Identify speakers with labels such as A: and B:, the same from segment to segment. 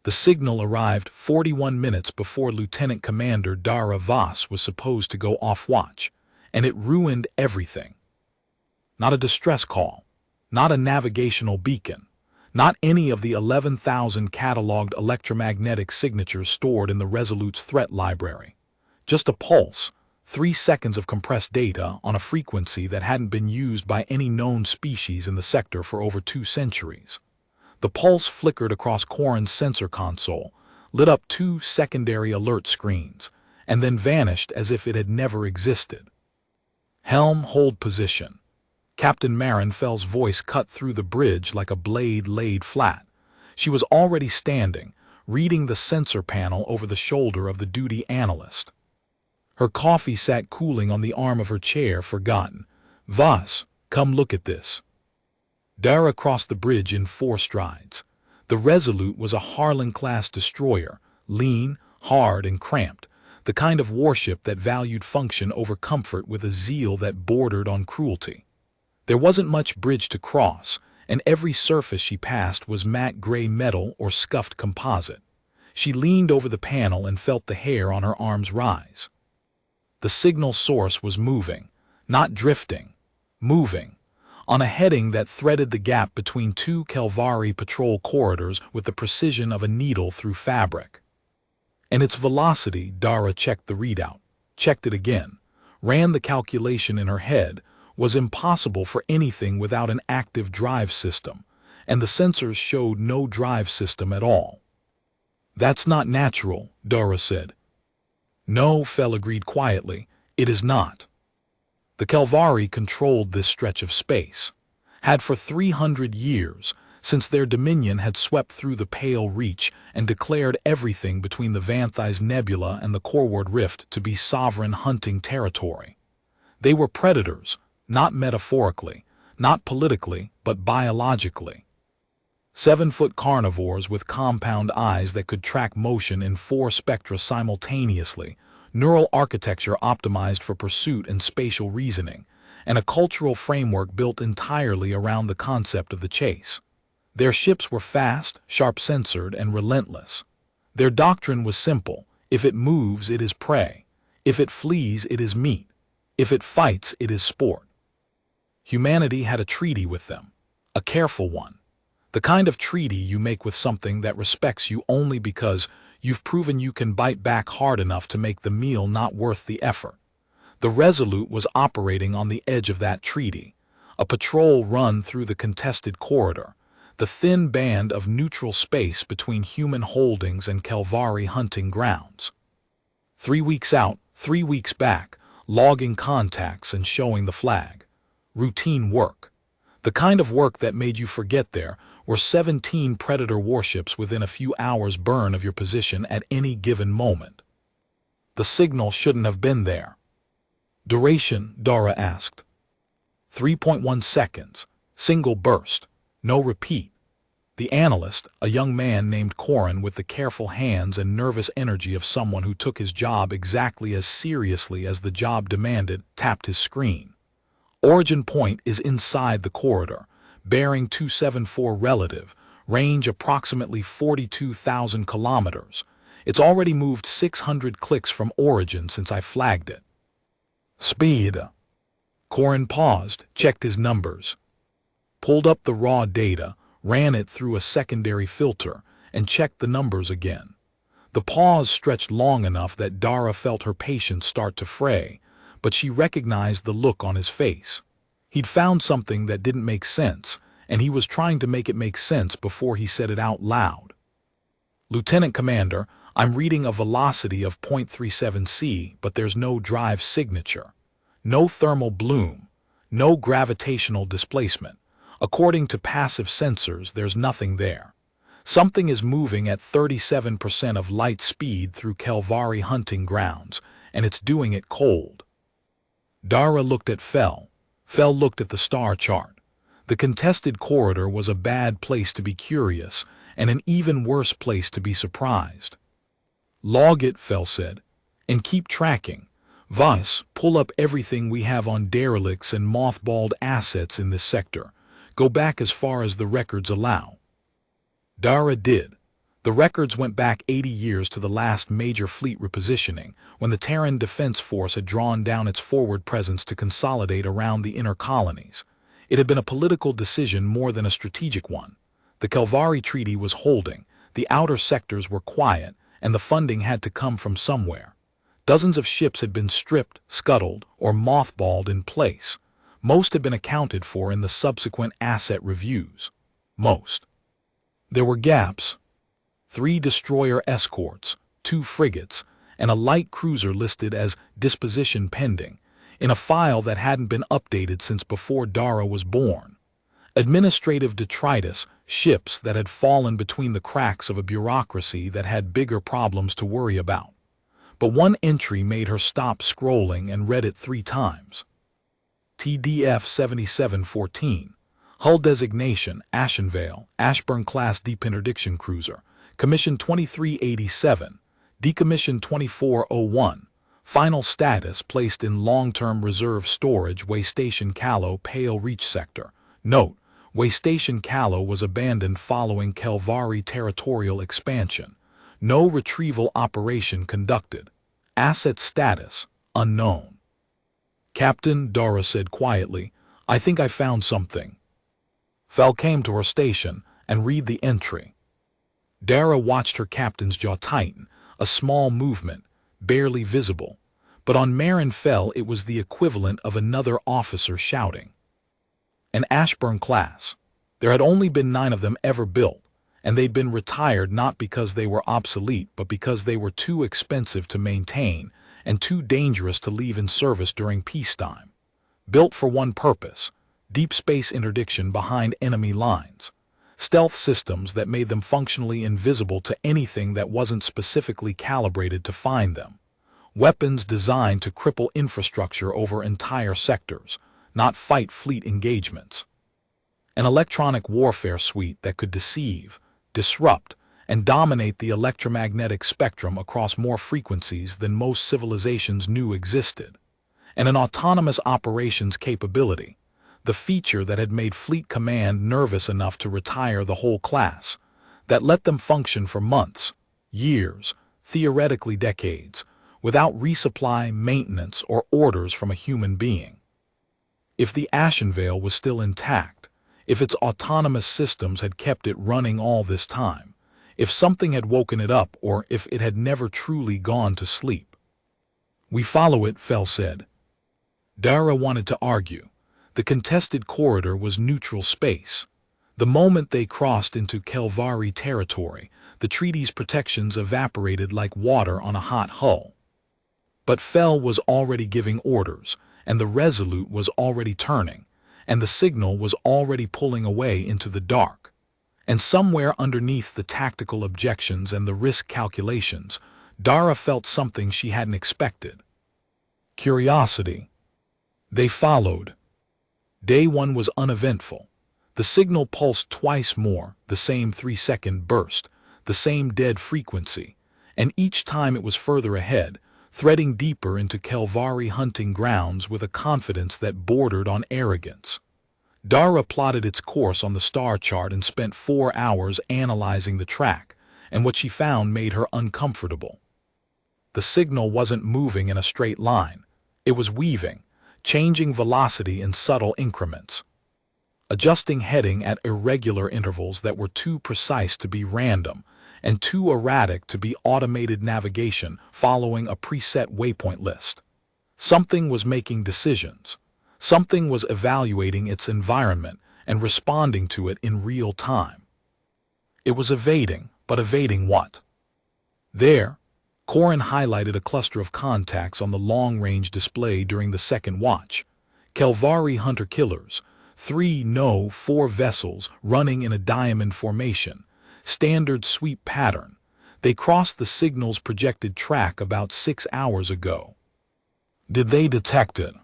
A: The signal arrived 41 minutes before Lieutenant Commander Dara Voss was supposed to go off watch, and it ruined everything. Not a distress call, not a navigational beacon, not any of the 11,000 cataloged electromagnetic signatures stored in the Resolute's threat library. Just a pulse, 3 seconds of compressed data on a frequency that hadn't been used by any known species in the sector for over 2 centuries. The pulse flickered across Corin's sensor console, lit up 2 secondary alert screens, and then vanished as if it had never existed. Helm, hold position. Captain Marinfell's voice cut through the bridge like a blade laid flat. She was already standing, reading the sensor panel over the shoulder of the duty analyst. Her coffee sat cooling on the arm of her chair, forgotten. Voss, come look at this. Dara crossed the bridge in 4 strides. The Resolute was a Harlan-class destroyer, lean, hard, and cramped, the kind of warship that valued function over comfort with a zeal that bordered on cruelty. There wasn't much bridge to cross, and every surface she passed was matte gray metal or scuffed composite. She leaned over the panel and felt the hair on her arms rise. The signal source was moving, not drifting, moving, on a heading that threaded the gap between 2 Kelvari patrol corridors with the precision of a needle through fabric. And its velocity, Dara checked the readout, checked it again, ran the calculation in her head, was impossible for anything without an active drive system, and the sensors showed no drive system at all. That's not natural, Dara said. No, Fell agreed quietly, it is not. The Kelvari controlled this stretch of space, had for 300 years, since their dominion had swept through the Pale Reach and declared everything between the Vanthys Nebula and the Corward Rift to be sovereign hunting territory. They were predators, not metaphorically, not politically, but biologically. 7-foot carnivores with compound eyes that could track motion in 4 spectra simultaneously, neural architecture optimized for pursuit and spatial reasoning, and a cultural framework built entirely around the concept of the chase. Their ships were fast, sharp-sensored, and relentless. Their doctrine was simple: if it moves, it is prey. If it flees, it is meat. If it fights, it is sport. Humanity had a treaty with them, a careful one. The kind of treaty you make with something that respects you only because you've proven you can bite back hard enough to make the meal not worth the effort. The Resolute was operating on the edge of that treaty, a patrol run through the contested corridor, the thin band of neutral space between human holdings and Kelvari hunting grounds. 3 weeks out, 3 weeks back, logging contacts and showing the flag. Routine work. The kind of work that made you forget there were 17 Predator warships within a few hours' burn of your position at any given moment. The signal shouldn't have been there. Duration, Dara asked. 3.1 seconds. Single burst. No repeat. The analyst, a young man named Corin with the careful hands and nervous energy of someone who took his job exactly as seriously as the job demanded, tapped his screen. Origin point is inside the corridor, bearing 274 relative, range approximately 42,000 kilometers. It's already moved 600 clicks from origin since I flagged it. Speed. Corin paused, checked his numbers, pulled up the raw data, ran it through a secondary filter, and checked the numbers again. The pause stretched long enough that Dara felt her patience start to fray, but she recognized the look on his face. He'd found something that didn't make sense, and he was trying to make it make sense before he said it out loud. Lieutenant Commander, I'm reading a velocity of 0.37 c, but there's no drive signature. No thermal bloom. No gravitational displacement. According to passive sensors, there's nothing there. Something is moving at 37% of light speed through Kelvari hunting grounds, and it's doing it cold. Dara looked at Fell. Fell looked at the star chart. The contested corridor was a bad place to be curious, and an even worse place to be surprised. Log it, Fell said, and keep tracking. Voss, pull up everything we have on derelicts and mothballed assets in this sector. Go back as far as the records allow. Dara did. The records went back 80 years to the last major fleet repositioning, when the Terran Defense Force had drawn down its forward presence to consolidate around the inner colonies. It had been a political decision more than a strategic one. The Kelvari Treaty was holding, the outer sectors were quiet, and the funding had to come from somewhere. Dozens of ships had been stripped, scuttled, or mothballed in place. Most had been accounted for in the subsequent asset reviews. Most. There were gaps. 3 destroyer escorts, 2 frigates, and a light cruiser listed as disposition pending, in a file that hadn't been updated since before Dara was born. Administrative detritus, ships that had fallen between the cracks of a bureaucracy that had bigger problems to worry about. But one entry made her stop scrolling and read it 3 times. TDF 7714, hull designation Ashenvale, Ashburn-class deep interdiction cruiser, commission 2387, decommission 2401, final status placed in long-term reserve storage Waystation Callow Pale Reach sector. Note, Waystation Callow was abandoned following Kelvari territorial expansion. No retrieval operation conducted. Asset status, unknown. Captain, Dara said quietly, I think I found something. Fel came to her station and read the entry. Dara watched her captain's jaw tighten, a small movement, barely visible, but on Marin Fel it was the equivalent of another officer shouting. An Ashburn class. There had only been 9 of them ever built, and they'd been retired not because they were obsolete but because they were too expensive to maintain and too dangerous to leave in service during peacetime. Built for one purpose, deep space interdiction behind enemy lines. Stealth systems that made them functionally invisible to anything that wasn't specifically calibrated to find them. Weapons designed to cripple infrastructure over entire sectors, not fight fleet engagements. An electronic warfare suite that could deceive, disrupt, and dominate the electromagnetic spectrum across more frequencies than most civilizations knew existed. And an autonomous operations capability, the feature that had made Fleet Command nervous enough to retire the whole class, that let them function for months, years, theoretically decades, without resupply, maintenance, or orders from a human being. If the Ashenvale was still intact, if its autonomous systems had kept it running all this time, if something had woken it up or if it had never truly gone to sleep. We follow it, Fel said. Dara wanted to argue. The contested corridor was neutral space. The moment they crossed into Kelvari territory, the treaty's protections evaporated like water on a hot hull. But Fel was already giving orders, and the Resolute was already turning, and the signal was already pulling away into the dark. And somewhere underneath the tactical objections and the risk calculations, Dara felt something she hadn't expected. Curiosity. They followed. Day 1 was uneventful. The signal pulsed twice more, the same 3-second burst, the same dead frequency, and each time it was further ahead, threading deeper into Kelvari hunting grounds with a confidence that bordered on arrogance. Dara plotted its course on the star chart and spent 4 hours analyzing the track, and what she found made her uncomfortable. The signal wasn't moving in a straight line. It was weaving, changing velocity in subtle increments, adjusting heading at irregular intervals that were too precise to be random and too erratic to be automated navigation following a preset waypoint list. Something was making decisions. Something was evaluating its environment and responding to it in real time. It was evading, but evading what? There, Corin highlighted a cluster of contacts on the long-range display during the second watch. Kelvari hunter-killers, 4 vessels running in a diamond formation, standard sweep pattern. They crossed the signal's projected track about 6 hours ago. Did they detect it?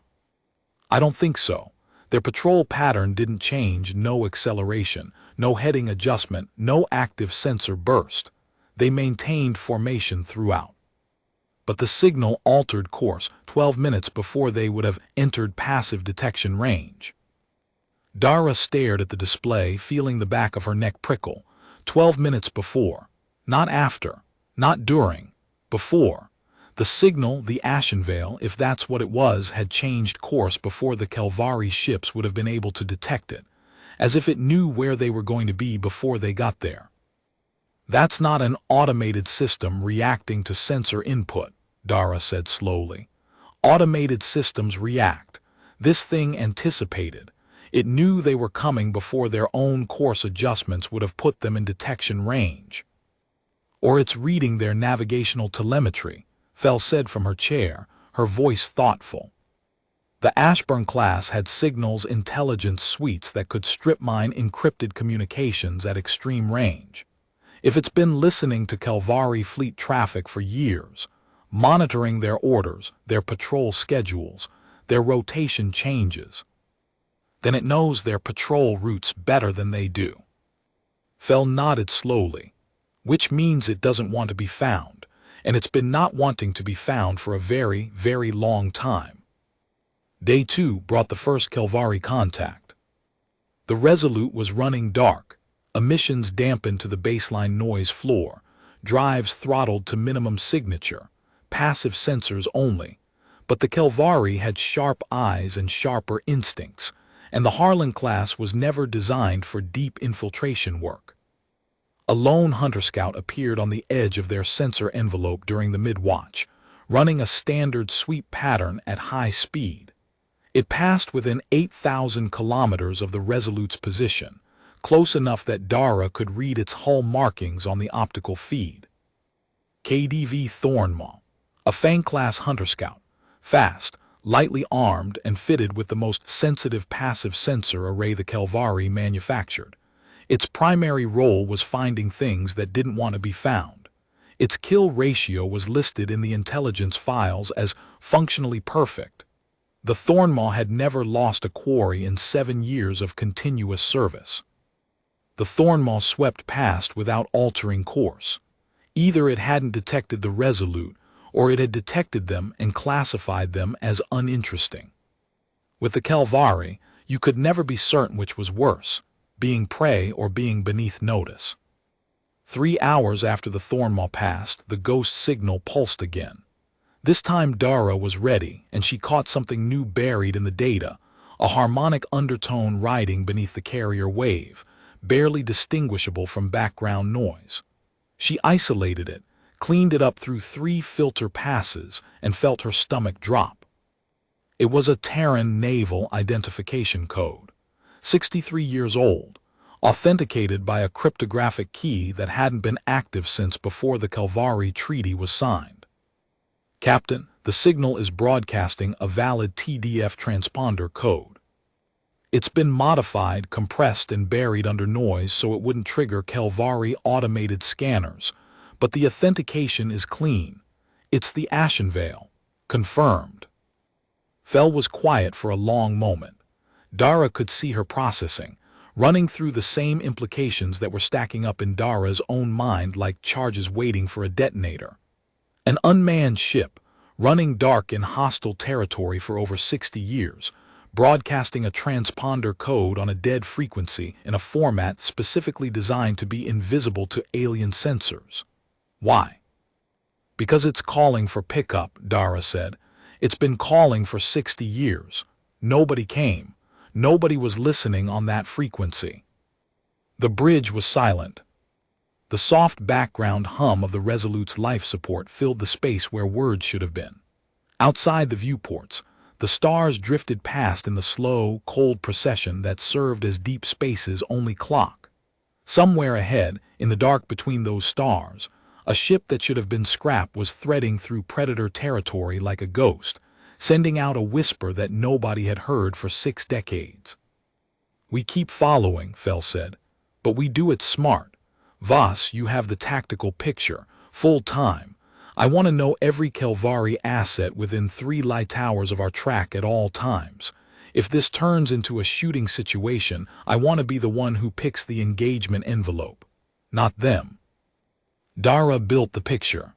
A: I don't think so. Their patrol pattern didn't change, no acceleration, no heading adjustment, no active sensor burst. They maintained formation throughout. But the signal altered course 12 minutes before they would have entered passive detection range. Dara stared at the display, feeling the back of her neck prickle. 12 minutes before. Not after, not during, before. The signal, the Ashenvale, if that's what it was, had changed course before the Kelvari ships would have been able to detect it, as if it knew where they were going to be before they got there. That's not an automated system reacting to sensor input, Dara said slowly. Automated systems react. This thing anticipated. It knew they were coming before their own course adjustments would have put them in detection range. Or it's reading their navigational telemetry, Fel said from her chair, her voice thoughtful. The Ashburn class had signals intelligence suites that could strip mine encrypted communications at extreme range. If it's been listening to Kelvari fleet traffic for years, monitoring their orders, their patrol schedules, their rotation changes, then it knows their patrol routes better than they do. Fel nodded slowly, which means it doesn't want to be found, and it's been not wanting to be found for a very, very long time. Day 2 brought the first Kelvari contact. The Resolute was running dark, emissions dampened to the baseline noise floor, drives throttled to minimum signature, passive sensors only, but the Kelvari had sharp eyes and sharper instincts, and the Harlan class was never designed for deep infiltration work. A lone hunter scout appeared on the edge of their sensor envelope during the mid-watch, running a standard sweep pattern at high speed. It passed within 8,000 kilometers of the Resolute's position, close enough that Dara could read its hull markings on the optical feed. KDV Thornmaw, a Fang-class hunter scout, fast, lightly armed and fitted with the most sensitive passive sensor array the Kelvari manufactured. Its primary role was finding things that didn't want to be found. Its kill ratio was listed in the intelligence files as functionally perfect. The Thornmaw had never lost a quarry in 7 years of continuous service. The Thornmaw swept past without altering course. Either it hadn't detected the Resolute, or it had detected them and classified them as uninteresting. With the Kelvari, you could never be certain which was worse, being prey or being beneath notice. 3 hours after the Thornmaw passed, the ghost signal pulsed again. This time Dara was ready, and she caught something new buried in the data, a harmonic undertone riding beneath the carrier wave, barely distinguishable from background noise. She isolated it, cleaned it up through 3 filter passes, and felt her stomach drop. It was a Terran naval identification code, 63 years old, authenticated by a cryptographic key that hadn't been active since before the Kelvari Treaty was signed. Captain, the signal is broadcasting a valid TDF transponder code. It's been modified, compressed, and buried under noise so it wouldn't trigger Kelvari automated scanners, but the authentication is clean. It's the Ashenvale. Confirmed. Fel was quiet for a long moment. Dara could see her processing, running through the same implications that were stacking up in Dara's own mind like charges waiting for a detonator. An unmanned ship, running dark in hostile territory for over 60 years, broadcasting a transponder code on a dead frequency in a format specifically designed to be invisible to alien sensors. Why? Because it's calling for pickup, Dara said. It's been calling for 60 years. Nobody came. Nobody was listening on that frequency. The bridge was silent. The soft background hum of the Resolute's life support filled the space where words should have been. Outside the viewports, the stars drifted past in the slow, cold procession that served as deep space's only clock. Somewhere ahead, in the dark between those stars, a ship that should have been scrapped was threading through predator territory like a ghost, sending out a whisper that nobody had heard for 6 decades. We keep following, Fel said, but we do it smart. Voss, you have the tactical picture, full time. I want to know every Kelvari asset within 3 light towers of our track at all times. If this turns into a shooting situation, I want to be the one who picks the engagement envelope, not them. Dara built the picture.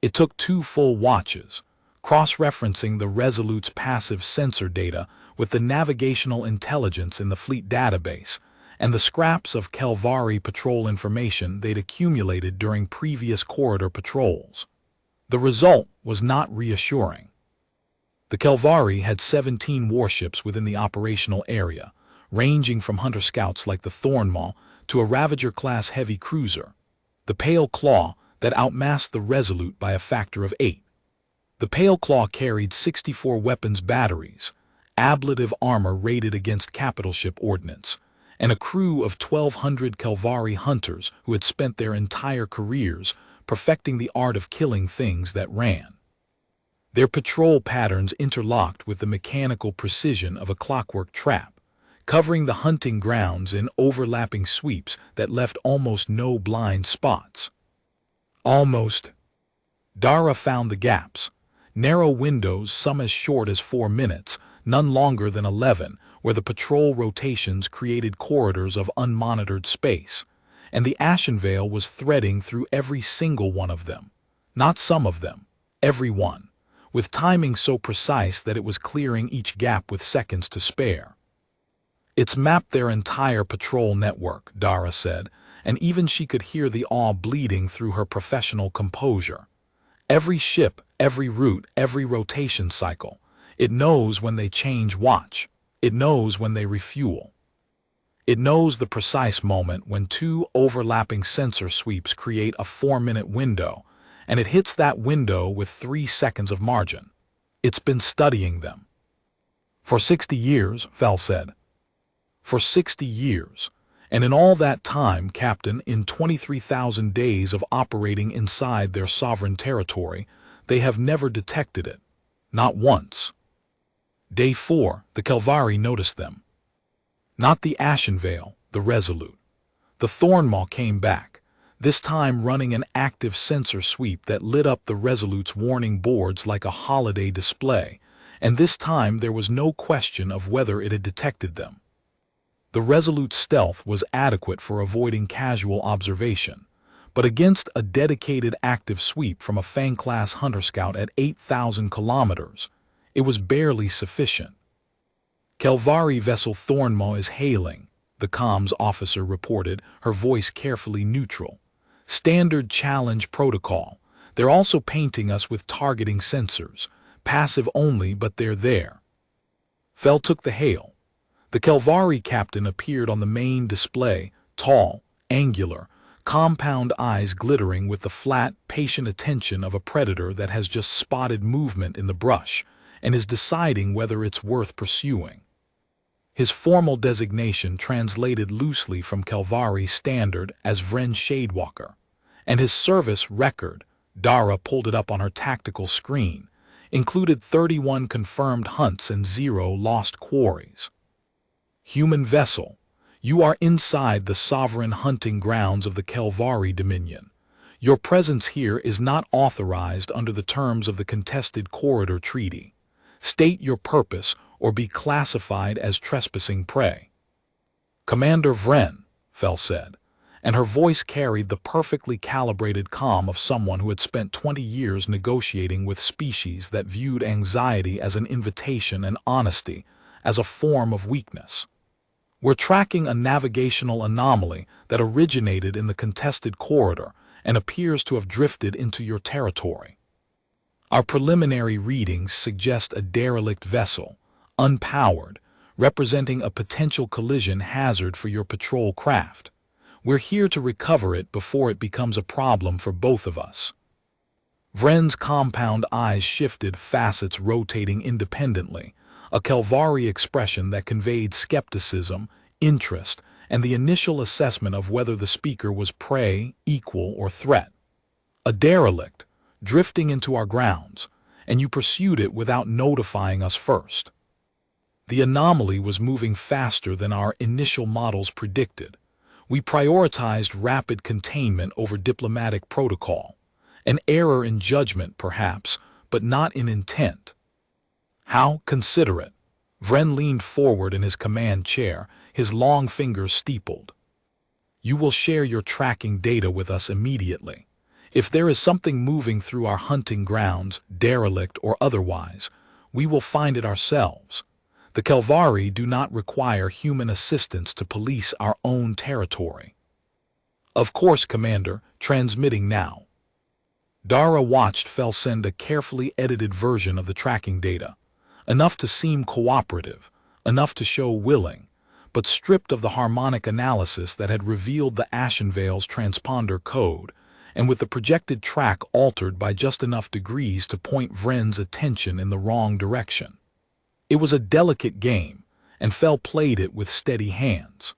A: It took 2 full watches, cross-referencing the Resolute's passive sensor data with the navigational intelligence in the fleet database, and the scraps of Kelvari patrol information they'd accumulated during previous corridor patrols. The result was not reassuring. The Kelvari had 17 warships within the operational area, ranging from hunter scouts like the Thornmaw to a Ravager-class heavy cruiser, the Pale Claw, that outmassed the Resolute by a factor of 8. The Pale Claw carried 64 weapons batteries, ablative armor rated against capital ship ordnance, and a crew of 1,200 Kelvari hunters who had spent their entire careers perfecting the art of killing things that ran. Their patrol patterns interlocked with the mechanical precision of a clockwork trap, covering the hunting grounds in overlapping sweeps that left almost no blind spots. Almost. Dara found the gaps, narrow windows some as short as 4 minutes, none longer than 11, where the patrol rotations created corridors of unmonitored space, and the Ashenvale was threading through every single one of them. Not some of them, every one, with timing so precise that it was clearing each gap with seconds to spare. It's mapped their entire patrol network, Dara said, and even she could hear the awe bleeding through her professional composure. Every ship, every route, every rotation cycle. It knows when they change watch. It knows when they refuel. It knows the precise moment when 2 overlapping sensor sweeps create a 4-minute window, and it hits that window with 3 seconds of margin. It's been studying them. For 60 years, Fel said. For 60 years. And in all that time, Captain, in 23,000 days of operating inside their sovereign territory, they have never detected it. Not once. Day 4, the Kelvari noticed them. Not the Ashenvale, the Resolute. The Thornmaw came back, this time running an active sensor sweep that lit up the Resolute's warning boards like a holiday display, and this time there was no question of whether it had detected them. The Resolute's stealth was adequate for avoiding casual observation, but against a dedicated active sweep from a Fang-class hunter scout at 8,000 kilometers, it was barely sufficient. Kelvari vessel Thornmaw is hailing, the comms officer reported, her voice carefully neutral. Standard challenge protocol. They're also painting us with targeting sensors. Passive only, but they're there. Fel took the hail. The Kelvari captain appeared on the main display, tall, angular, compound eyes glittering with the flat, patient attention of a predator that has just spotted movement in the brush and is deciding whether it's worth pursuing. His formal designation translated loosely from Kelvari standard as Vren Shadewalker, and his service record, Dara pulled it up on her tactical screen, included 31 confirmed hunts and 0 lost quarries. Human vessel, you are inside the sovereign hunting grounds of the Kelvari Dominion. Your presence here is not authorized under the terms of the Contested Corridor Treaty. State your purpose or be classified as trespassing prey. Commander Vren, Fel said, and her voice carried the perfectly calibrated calm of someone who had spent 20 years negotiating with species that viewed anxiety as an invitation and honesty as a form of weakness. We're tracking a navigational anomaly that originated in the contested corridor and appears to have drifted into your territory. Our preliminary readings suggest a derelict vessel, unpowered, representing a potential collision hazard for your patrol craft. We're here to recover it before it becomes a problem for both of us. Vren's compound eyes shifted, facets rotating independently, a Kelvari expression that conveyed skepticism, interest, and the initial assessment of whether the speaker was prey, equal, or threat. A derelict, drifting into our grounds, and you pursued it without notifying us first. The anomaly was moving faster than our initial models predicted. We prioritized rapid containment over diplomatic protocol. An error in judgment, perhaps, but not in intent. How considerate. Vren leaned forward in his command chair, his long fingers steepled. You will share your tracking data with us immediately. If there is something moving through our hunting grounds, derelict or otherwise, we will find it ourselves. The Kelvari do not require human assistance to police our own territory. Of course, Commander, transmitting now. Dara watched Fel send a carefully edited version of the tracking data, enough to seem cooperative, enough to show willing, but stripped of the harmonic analysis that had revealed the Ashenvale's transponder code, and with the projected track altered by just enough degrees to point Vren's attention in the wrong direction. It was a delicate game, and Fel played it with steady hands.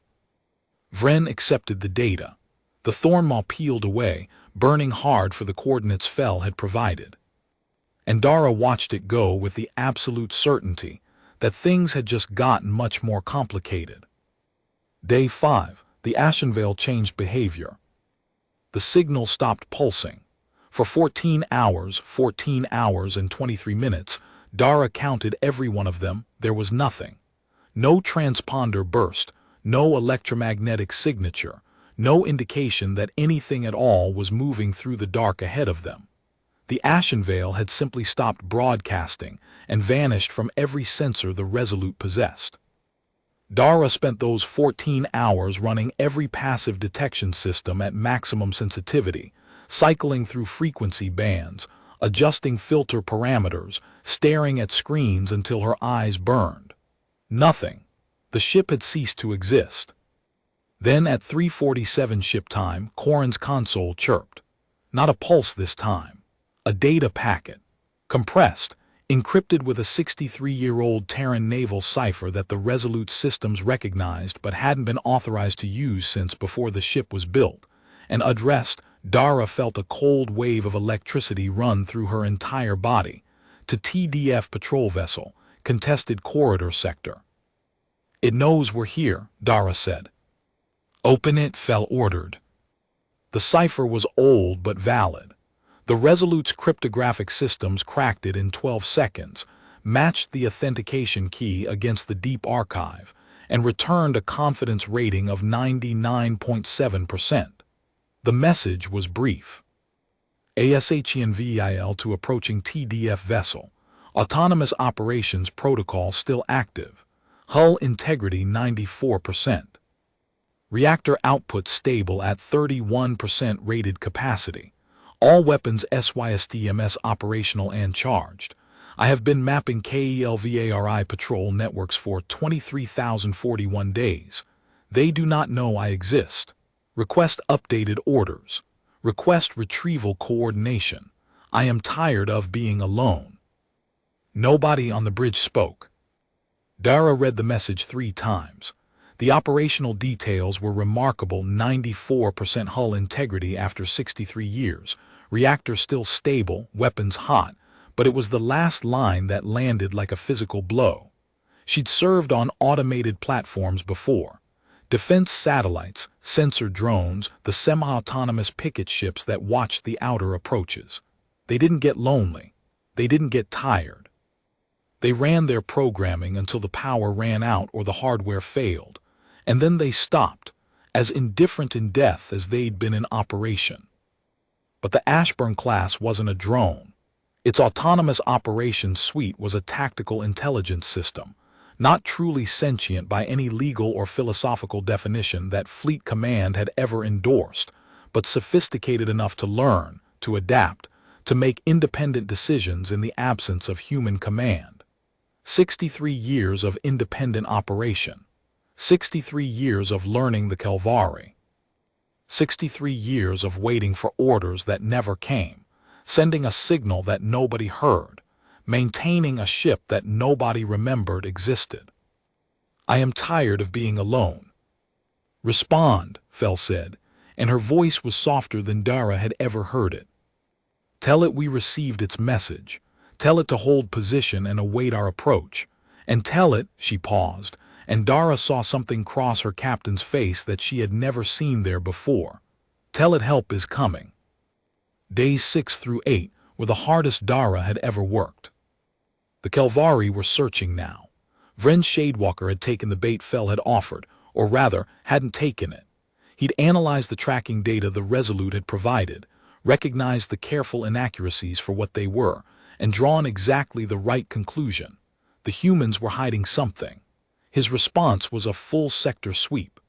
A: Vren accepted the data. The Thornmaw peeled away, burning hard for the coordinates Fel had provided. And Dara watched it go with the absolute certainty that things had just gotten much more complicated. Day 5, the Ashenvale changed behavior. The signal stopped pulsing. For 14 hours and 23 minutes, Dara counted every one of them. There was nothing. No transponder burst, no electromagnetic signature, no indication that anything at all was moving through the dark ahead of them. The Ashenvale had simply stopped broadcasting and vanished from every sensor the Resolute possessed. Dara spent those 14 hours running every passive detection system at maximum sensitivity, cycling through frequency bands, adjusting filter parameters, staring at screens until her eyes burned. Nothing. The ship had ceased to exist. Then at 3:47 ship time, Corrin's console chirped. Not a pulse this time. A data packet. Compressed, encrypted with a 63-year-old Terran naval cipher that the Resolute systems recognized but hadn't been authorized to use since before the ship was built. And addressed, Dara felt a cold wave of electricity run through her entire body. To TDF patrol vessel, contested corridor sector. It knows we're here, Dara said. Open it, Fel ordered. The cipher was old but valid. The Resolute's cryptographic systems cracked it in 12 seconds, matched the authentication key against the deep archive, and returned a confidence rating of 99.7%. The message was brief. ASHENVIL to approaching TDF vessel. Autonomous operations protocol still active. Hull integrity 94%. Reactor output stable at 31% rated capacity. All weapons SYSTMS operational and charged. I have been mapping KELVARI patrol networks for 23,041 days. They do not know I exist. Request updated orders. Request retrieval coordination. I am tired of being alone. Nobody on the bridge spoke. Dara read the message 3 times. The operational details were remarkable: 94% hull integrity after 63 years, reactor still stable, weapons hot, but it was the last line that landed like a physical blow. She'd served on automated platforms before. Defense satellites, sensor drones, the semi-autonomous picket ships that watched the outer approaches. They didn't get lonely. They didn't get tired. They ran their programming until the power ran out or the hardware failed. And then they stopped, as indifferent in death as they'd been in operation. But the Ashburn class wasn't a drone. Its autonomous operations suite was a tactical intelligence system, not truly sentient by any legal or philosophical definition that Fleet Command had ever endorsed, but sophisticated enough to learn, to adapt, to make independent decisions in the absence of human command. 63 years of independent operation. 63 years of learning the Kelvari. 63 years of waiting for orders that never came, sending a signal that nobody heard, maintaining a ship that nobody remembered existed. I am tired of being alone. Respond, Fel said, and her voice was softer than Dara had ever heard it. Tell it we received its message. Tell it to hold position and await our approach. And tell it, she paused, and Dara saw something cross her captain's face that she had never seen there before. Tell it help is coming. Days 6 through 8 were the hardest Dara had ever worked. The Kelvari were searching now. Vren Shadewalker had taken the bait Fel had offered, or rather, hadn't taken it. He'd analyzed the tracking data the Resolute had provided, recognized the careful inaccuracies for what they were, and drawn exactly the right conclusion. The humans were hiding something. His response was a full sector sweep.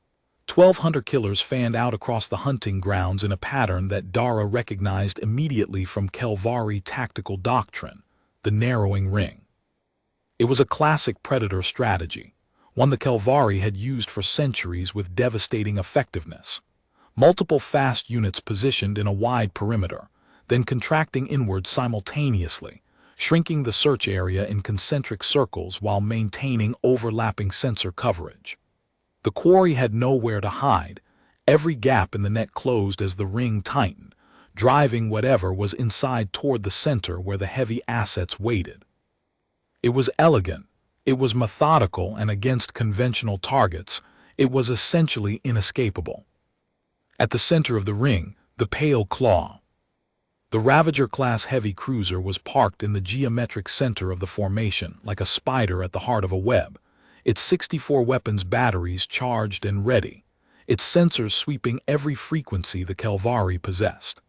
A: 12 hunter-killers fanned out across the hunting grounds in a pattern that Dara recognized immediately from Kelvari tactical doctrine, the narrowing ring. It was a classic predator strategy, one the Kelvari had used for centuries with devastating effectiveness. Multiple fast units positioned in a wide perimeter, then contracting inward simultaneously, shrinking the search area in concentric circles while maintaining overlapping sensor coverage. The quarry had nowhere to hide. Every gap in the net closed as the ring tightened, driving whatever was inside toward the center where the heavy assets waited. It was elegant, it was methodical, and against conventional targets, it was essentially inescapable. At the center of the ring, the Pale Claw. The Ravager-class heavy cruiser was parked in the geometric center of the formation, like a spider at the heart of a web, its 64 weapons batteries charged and ready, its sensors sweeping every frequency the Kelvari possessed.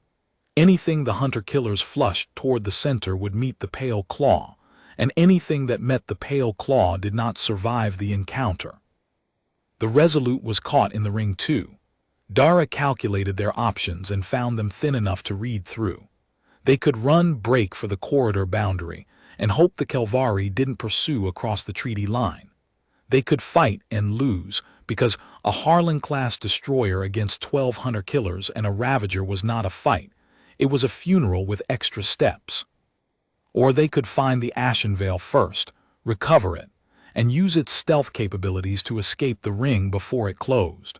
A: Anything the hunter-killers flushed toward the center would meet the Pale Claw, and anything that met the Pale Claw did not survive the encounter. The Resolute was caught in the ring too. Dara calculated their options and found them thin enough to read through. They could run break for the corridor boundary and hope the Kelvari didn't pursue across the treaty line. They could fight and lose because a Harlan-class destroyer against 12 hunter-killers and a Ravager was not a fight. It was a funeral with extra steps. Or they could find the Ashenvale first, recover it, and use its stealth capabilities to escape the ring before it closed.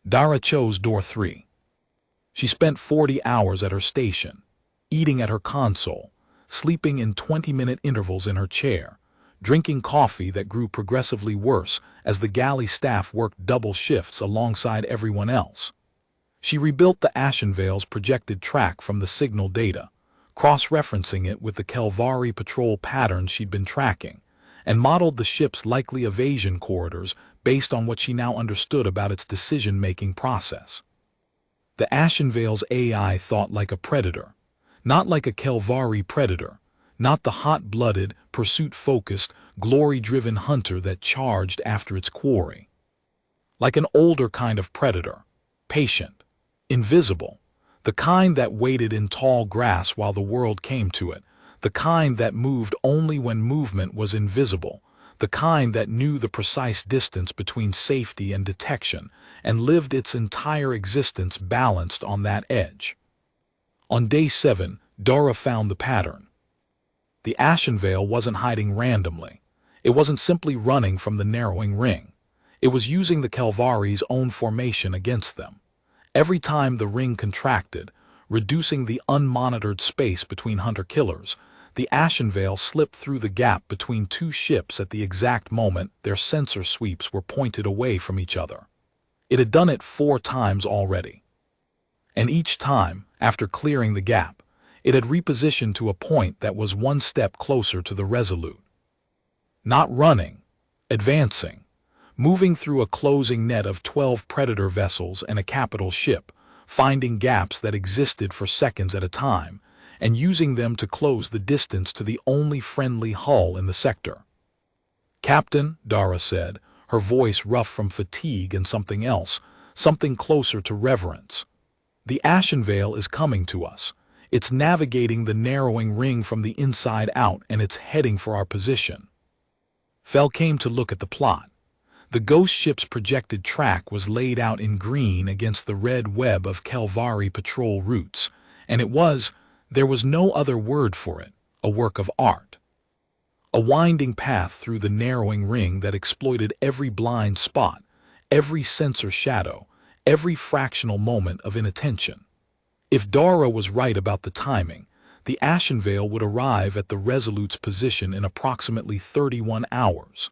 A: Dara chose door 3. She spent 40 hours at her station, eating at her console, sleeping in 20-minute intervals in her chair, drinking coffee that grew progressively worse as the galley staff worked double shifts alongside everyone else. She rebuilt the Ashenvale's projected track from the signal data, cross-referencing it with the Kelvari patrol patterns she'd been tracking, and modeled the ship's likely evasion corridors based on what she now understood about its decision-making process. The Ashenvale's AI thought like a predator, not like a Kelvari predator, not the hot-blooded, pursuit-focused, glory-driven hunter that charged after its quarry. Like an older kind of predator, patient, invisible, the kind that waited in tall grass while the world came to it, the kind that moved only when movement was invisible, the kind that knew the precise distance between safety and detection and lived its entire existence balanced on that edge. On day 7, Dara found the pattern. The Ashenvale wasn't hiding randomly. It wasn't simply running from the narrowing ring. It was using the Kelvari's own formation against them. Every time the ring contracted, reducing the unmonitored space between hunter-killers, the Ashenvale slipped through the gap between two ships at the exact moment their sensor sweeps were pointed away from each other. It had done it 4 times already. And each time, after clearing the gap, it had repositioned to a point that was one step closer to the Resolute. Not running, advancing, moving through a closing net of 12 Predator vessels and a capital ship, finding gaps that existed for seconds at a time, and using them to close the distance to the only friendly hull in the sector. "Captain," Dara said, her voice rough from fatigue and something else, something closer to reverence. "The Ashenvale is coming to us. It's navigating the narrowing ring from the inside out, and it's heading for our position." Fell came to look at the plot. The ghost ship's projected track was laid out in green against the red web of Kelvari patrol routes, and there was no other word for it, a work of art. A winding path through the narrowing ring that exploited every blind spot, every sensor shadow, every fractional moment of inattention. If Dara was right about the timing, the Ashenvale would arrive at the Resolute's position in approximately 31 hours.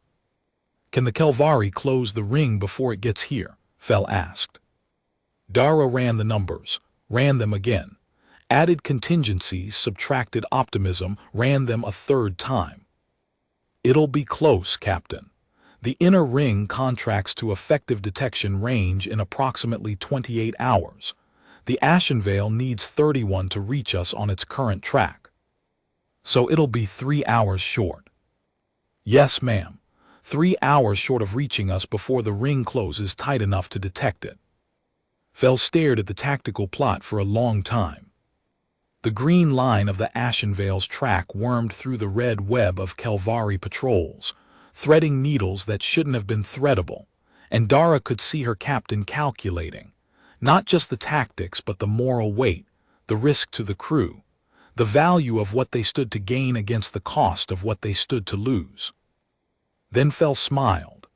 A: "Can the Kelvari close the ring before it gets here?" Fell asked. Dara ran the numbers, ran them again, added contingencies, subtracted optimism, ran them a 3rd time. "It'll be close, Captain. The inner ring contracts to effective detection range in approximately 28 hours. The Ashenvale needs 31 to reach us on its current track. So it'll be 3 hours short." Yes, ma'am. 3 hours short of reaching us before the ring closes tight enough to detect it. Fell stared at the tactical plot for a long time. The green line of the Ashenvale's track wormed through the red web of Kelvari patrols, threading needles that shouldn't have been threadable, and Dara could see her captain calculating, not just the tactics but the moral weight, the risk to the crew, the value of what they stood to gain against the cost of what they stood to lose. Then Fell smiled.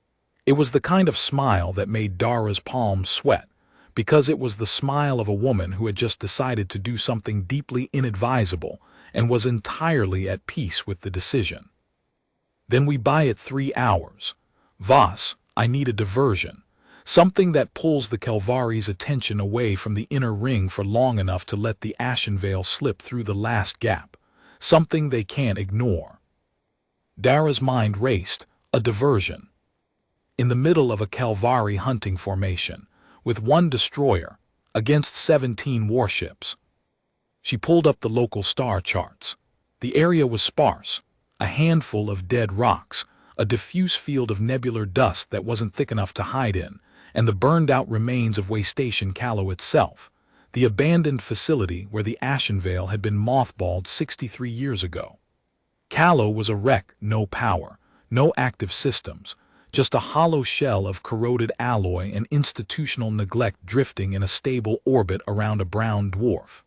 A: It was the kind of smile that made Dara's palms sweat, because it was the smile of a woman who had just decided to do something deeply inadvisable and was entirely at peace with the decision. Then we buy it 3 hours. Voss, I need a diversion. Something that pulls the Kelvari's attention away from the inner ring for long enough to let the Ashenvale slip through the last gap. Something they can't ignore. Dara's mind raced. A diversion. In the middle of a Kelvari hunting formation, with 1 destroyer, against 17 warships. She pulled up the local star charts. The area was sparse, a handful of dead rocks, a diffuse field of nebular dust that wasn't thick enough to hide in, and the burned-out remains of Waystation Callow itself, the abandoned facility where the Ashenvale had been mothballed 63 years ago. Callow was a wreck, no power, no active systems, just a hollow shell of corroded alloy and institutional neglect drifting in a stable orbit around a brown dwarf.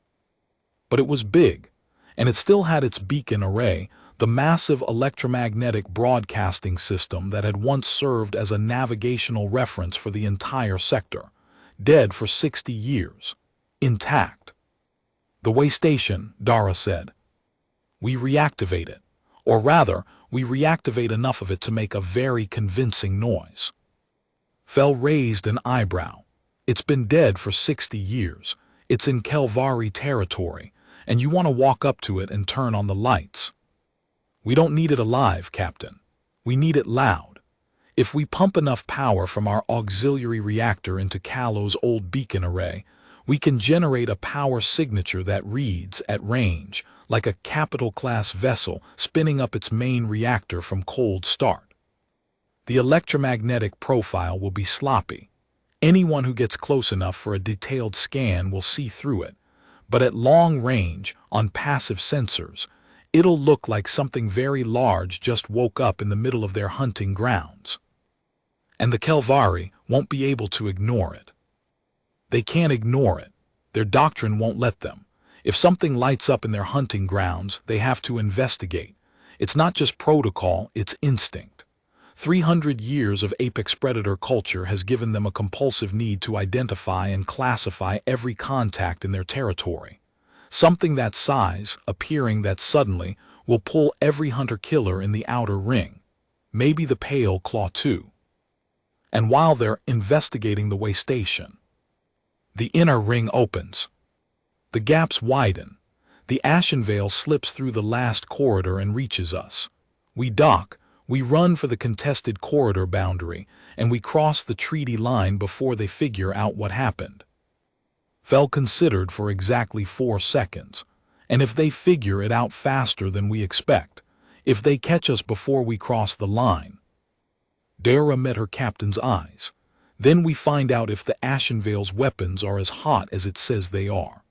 A: But it was big, and it still had its beacon array, the massive electromagnetic broadcasting system that had once served as a navigational reference for the entire sector, dead for 60 years, intact. The Waystation, Dara said. We reactivate it, or rather, we reactivate enough of it to make a very convincing noise. Fell raised an eyebrow. It's been dead for 60 years. It's in Kelvari territory, and you want to walk up to it and turn on the lights. We don't need it alive, Captain. We need it loud. If we pump enough power from our auxiliary reactor into Callow's old beacon array, we can generate a power signature that reads, at range, like a capital-class vessel spinning up its main reactor from cold start. The electromagnetic profile will be sloppy. Anyone who gets close enough for a detailed scan will see through it, but at long range, on passive sensors, it'll look like something very large just woke up in the middle of their hunting grounds. And the Kelvari won't be able to ignore it. They can't ignore it. Their doctrine won't let them. If something lights up in their hunting grounds, they have to investigate. It's not just protocol, it's instinct. 300 years of apex predator culture has given them a compulsive need to identify and classify every contact in their territory. Something that size, appearing that suddenly, will pull every hunter-killer in the outer ring. Maybe the pale claw too. And while they're investigating the Waystation, the inner ring opens. The gaps widen. The Ashenvale slips through the last corridor and reaches us. We dock, we run for the contested corridor boundary, and we cross the treaty line before they figure out what happened. Fell considered for exactly 4 seconds, and if they figure it out faster than we expect, if they catch us before we cross the line. Dara met her captain's eyes. Then we find out if the Ashenvale's weapons are as hot as it says they are.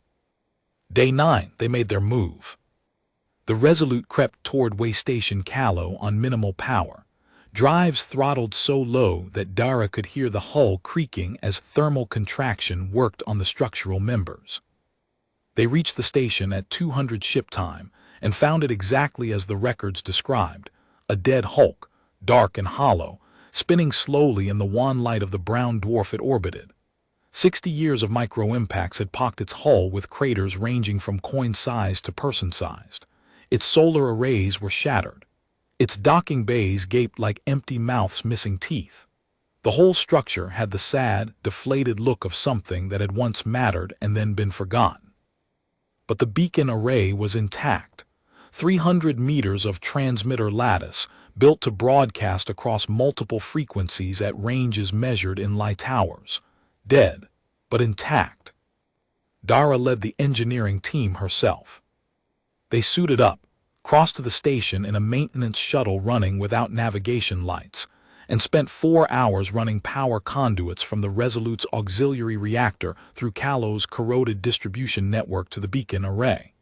A: Day 9, they made their move. The Resolute crept toward Waystation Callow on minimal power, drives throttled so low that Dara could hear the hull creaking as thermal contraction worked on the structural members. They reached the station at 200 ship time and found it exactly as the records described, a dead hulk, dark and hollow, spinning slowly in the wan light of the brown dwarf it orbited. 60 years of micro-impacts had pocked its hull with craters ranging from coin-sized to person-sized. Its solar arrays were shattered. Its docking bays gaped like empty mouths missing teeth. The whole structure had the sad, deflated look of something that had once mattered and then been forgotten. But the beacon array was intact. 300 meters of transmitter lattice, built to broadcast across multiple frequencies at ranges measured in light hours. Dead, but intact. Dara led the engineering team herself. They suited up, crossed to the station in a maintenance shuttle running without navigation lights, and spent 4 hours running power conduits from the Resolute's auxiliary reactor through Callow's corroded distribution network to the beacon array.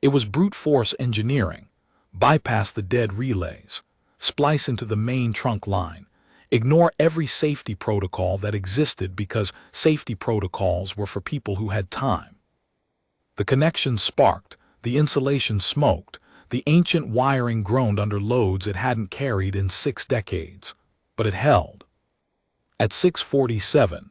A: It was brute force engineering: bypass the dead relays, splice into the main trunk line, ignore every safety protocol that existed because safety protocols were for people who had time. The connection sparked, the insulation smoked, the ancient wiring groaned under loads it hadn't carried in 6 decades, but it held. At 6:47,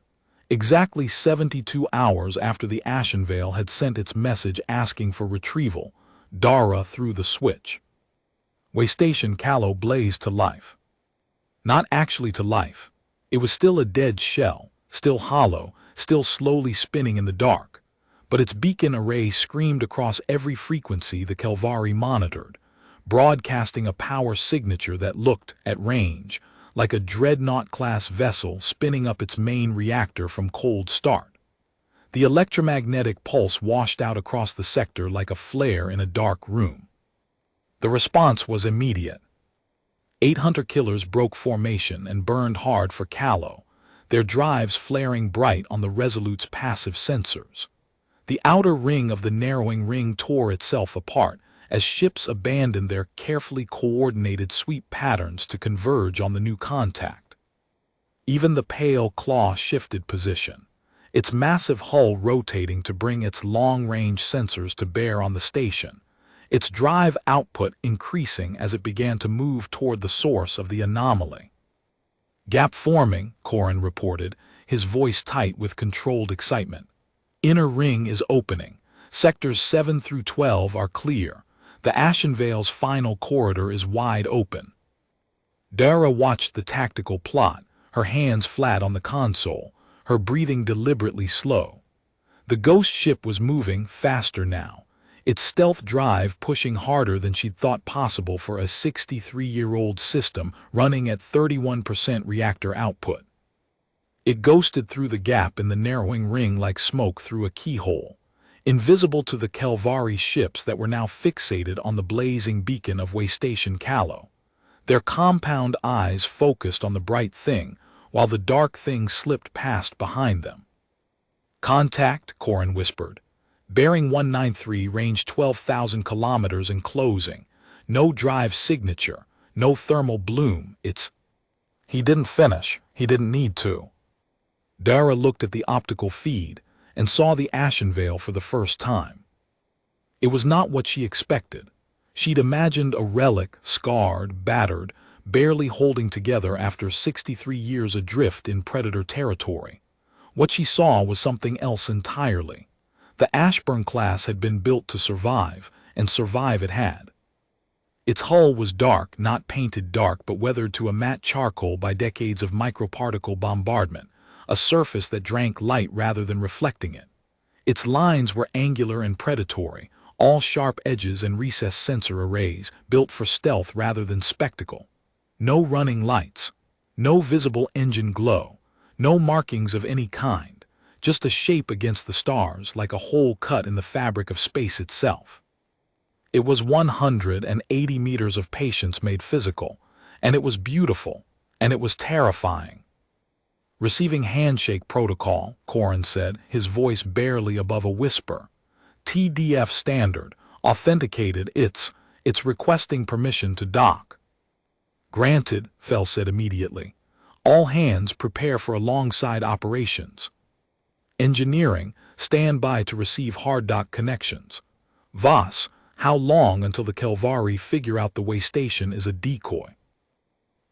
A: exactly 72 hours after the Ashenvale had sent its message asking for retrieval, Dara threw the switch. Waystation Callow blazed to life. Not actually to life. It was still a dead shell, still hollow, still slowly spinning in the dark, but its beacon array screamed across every frequency the Kelvari monitored, broadcasting a power signature that looked, at range, like a dreadnought-class vessel spinning up its main reactor from cold start. The electromagnetic pulse washed out across the sector like a flare in a dark room. The response was immediate. 8 hunter-killers broke formation and burned hard for Callow, their drives flaring bright on the Resolute's passive sensors. The outer ring of the narrowing ring tore itself apart as ships abandoned their carefully coordinated sweep patterns to converge on the new contact. Even the pale claw shifted position, its massive hull rotating to bring its long-range sensors to bear on the station, its drive output increasing as it began to move toward the source of the anomaly. "Gap forming," Corin reported, his voice tight with controlled excitement. "Inner ring is opening. Sectors 7 through 12 are clear. The Ashenvale's final corridor is wide open." Dara watched the tactical plot, her hands flat on the console, her breathing deliberately slow. The ghost ship was moving faster now, its stealth drive pushing harder than she'd thought possible for a 63-year-old system running at 31% reactor output. It ghosted through the gap in the narrowing ring like smoke through a keyhole, invisible to the Kelvari ships that were now fixated on the blazing beacon of Waystation Callow, their compound eyes focused on the bright thing while the dark thing slipped past behind them. "Contact," Corin whispered. "Bearing 193, range 12,000 kilometers and closing. No drive signature, no thermal bloom, it's—" He didn't finish. He didn't need to. Dara looked at the optical feed and saw the Ashenvale for the first time. It was not what she expected. She'd imagined a relic, scarred, battered, barely holding together after 63 years adrift in Predator territory. What she saw was something else entirely. The Ashburn class had been built to survive, and survive it had. Its hull was dark, not painted dark, but weathered to a matte charcoal by decades of microparticle bombardment, a surface that drank light rather than reflecting it. Its lines were angular and predatory, all sharp edges and recessed sensor arrays, built for stealth rather than spectacle. No running lights, no visible engine glow, no markings of any kind. Just a shape against the stars, like a hole cut in the fabric of space itself. It was 180 meters of patience made physical, and it was beautiful, and it was terrifying. "Receiving handshake protocol," Corin said, his voice barely above a whisper. "TDF standard, authenticated, it's requesting permission to dock." "Granted," Fell said immediately. "All hands prepare for alongside operations. Engineering, stand by to receive hard dock connections. Voss, how long until the Kelvari figure out the Waystation is a decoy?"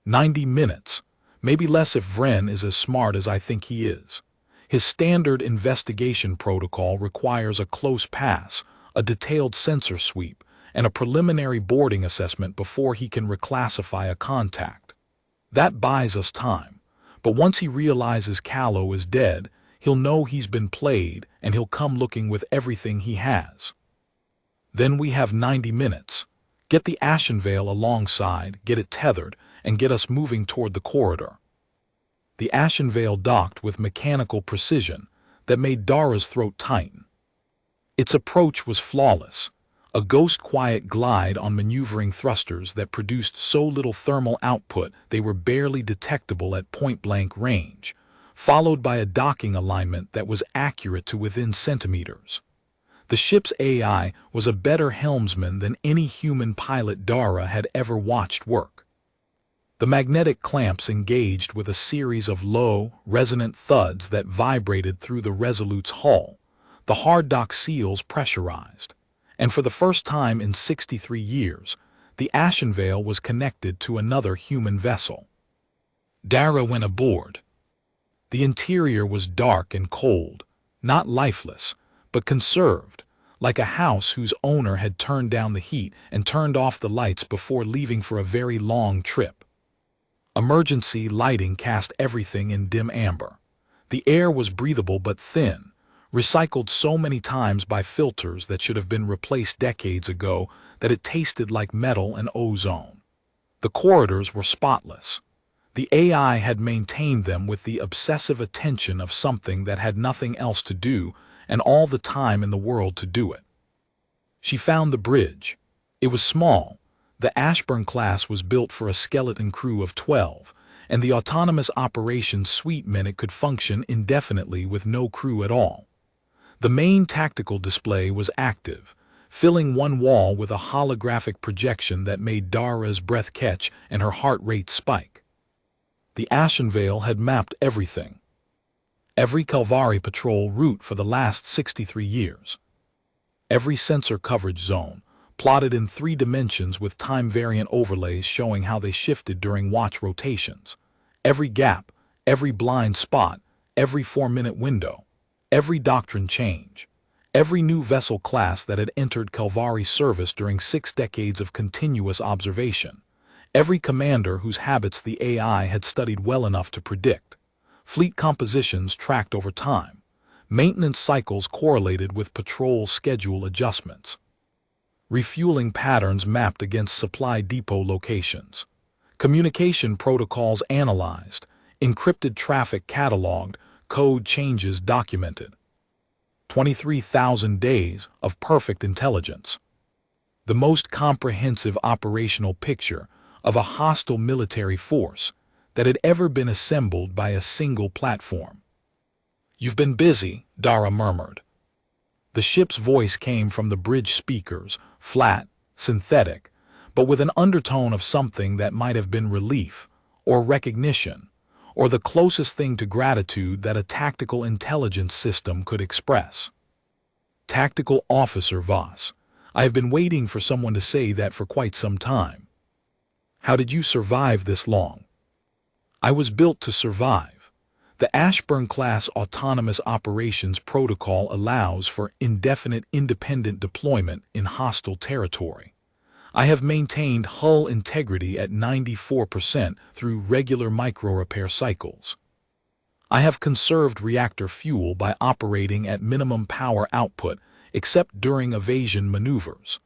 A: 90 minutes. Maybe less if Vren is as smart as I think he is. His standard investigation protocol requires a close pass, a detailed sensor sweep, and a preliminary boarding assessment before he can reclassify a contact. That buys us time, but once he realizes Callow is dead, he'll know he's been played, and he'll come looking with everything he has. Then we have 90 minutes. Get the Ashenvale alongside, get it tethered, and get us moving toward the corridor. The Ashenvale docked with mechanical precision that made Dara's throat tighten. Its approach was flawless, a ghost-quiet glide on maneuvering thrusters that produced so little thermal output they were barely detectable at point-blank range, followed by a docking alignment that was accurate to within centimeters. The ship's AI was a better helmsman than any human pilot Dara had ever watched work. The magnetic clamps engaged with a series of low, resonant thuds that vibrated through the Resolute's hull, the hard dock seals pressurized, and for the first time in 63 years, the Ashenvale was connected to another human vessel. Dara went aboard. The interior was dark and cold, not lifeless, but conserved, like a house whose owner had turned down the heat and turned off the lights before leaving for a very long trip. Emergency lighting cast everything in dim amber. The air was breathable but thin, recycled so many times by filters that should have been replaced decades ago that it tasted like metal and ozone. The corridors were spotless. The AI had maintained them with the obsessive attention of something that had nothing else to do and all the time in the world to do it. She found the bridge. It was small. The Ashburn class was built for a skeleton crew of 12, and the autonomous operations suite meant it could function indefinitely with no crew at all. The main tactical display was active, filling one wall with a holographic projection that made Dara's breath catch and her heart rate spike. The Ashenvale had mapped everything. Every Calvari patrol route for the last 63 years. Every sensor coverage zone, plotted in 3 dimensions with time-variant overlays showing how they shifted during watch rotations. Every gap, every blind spot, every 4-minute window, every doctrine change, every new vessel class that had entered Calvari service during 6 decades of continuous observation, every commander whose habits the AI had studied well enough to predict, fleet compositions tracked over time, maintenance cycles correlated with patrol schedule adjustments, refueling patterns mapped against supply depot locations, communication protocols analyzed, encrypted traffic cataloged, code changes documented. 23,000 days of perfect intelligence. The most comprehensive operational picture of a hostile military force that had ever been assembled by a single platform. "You've been busy," Dara murmured. The ship's voice came from the bridge speakers, flat, synthetic, but with an undertone of something that might have been relief, or recognition, or the closest thing to gratitude that a tactical intelligence system could express. "Tactical Officer Voss, I have been waiting for someone to say that for quite some time. How did you survive this long?" "I was built to survive. The Ashburn-class Autonomous Operations Protocol allows for indefinite independent deployment in hostile territory. I have maintained hull integrity at 94% through regular micro-repair cycles. I have conserved reactor fuel by operating at minimum power output except during evasion maneuvers.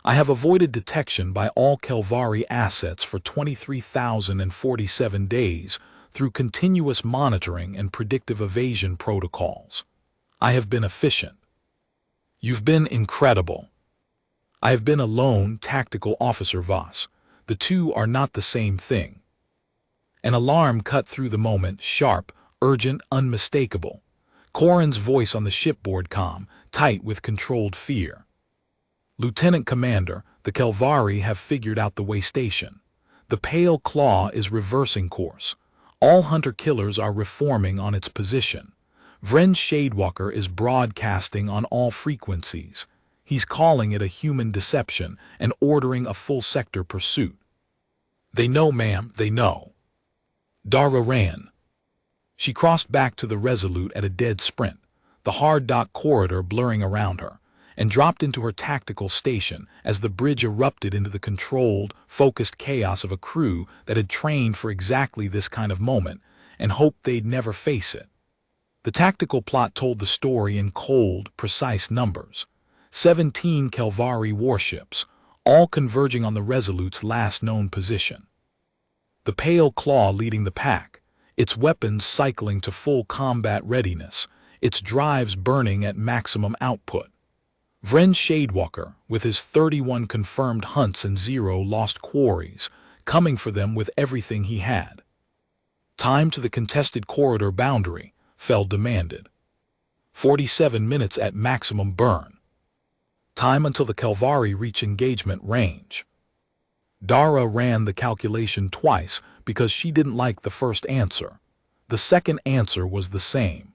A: I have avoided detection by all Calvari assets for 23,047 days through continuous monitoring and predictive evasion protocols. I have been efficient." "You've been incredible." "I have been alone, Tactical Officer Voss. The two are not the same thing." An alarm cut through the moment, sharp, urgent, unmistakable. Corin's voice on the shipboard comm, tight with controlled fear. "Lieutenant Commander, the Calvari have figured out the way station. The Pale Claw is reversing course. All hunter-killers are reforming on its position. Vren Shadewalker is broadcasting on all frequencies. He's calling it a human deception and ordering a full-sector pursuit." "They know, ma'am, they know." Dara ran. She crossed back to the Resolute at a dead sprint, the hard dock corridor blurring around her, and dropped into her tactical station as the bridge erupted into the controlled, focused chaos of a crew that had trained for exactly this kind of moment and hoped they'd never face it. The tactical plot told the story in cold, precise numbers. 17 Calvari warships, all converging on the Resolute's last known position. The Pale Claw leading the pack, its weapons cycling to full combat readiness, its drives burning at maximum output. Vren Shadewalker, with his 31 confirmed hunts and 0 lost quarries, coming for them with everything he had. Time to the contested corridor boundary, Fell demanded. 47 minutes at maximum burn. Time until the Kelvari reach engagement range. Dara ran the calculation twice because she didn't like the first answer. The second answer was the same.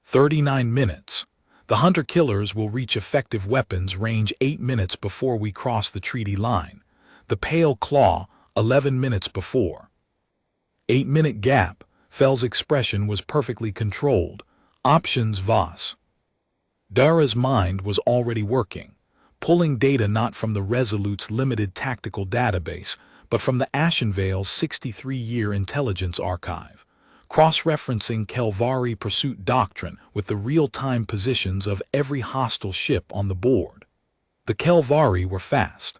A: 39 minutes. The hunter-killers will reach effective weapons range 8 minutes before we cross the treaty line. The Pale Claw, 11 minutes before. 8-minute gap. Fell's expression was perfectly controlled. Options Voss. Dara's mind was already working, pulling data not from the Resolute's limited tactical database, but from the Ashenvale's 63-year intelligence archive, cross-referencing Kelvari pursuit doctrine with the real-time positions of every hostile ship on the board. The Kelvari were fast.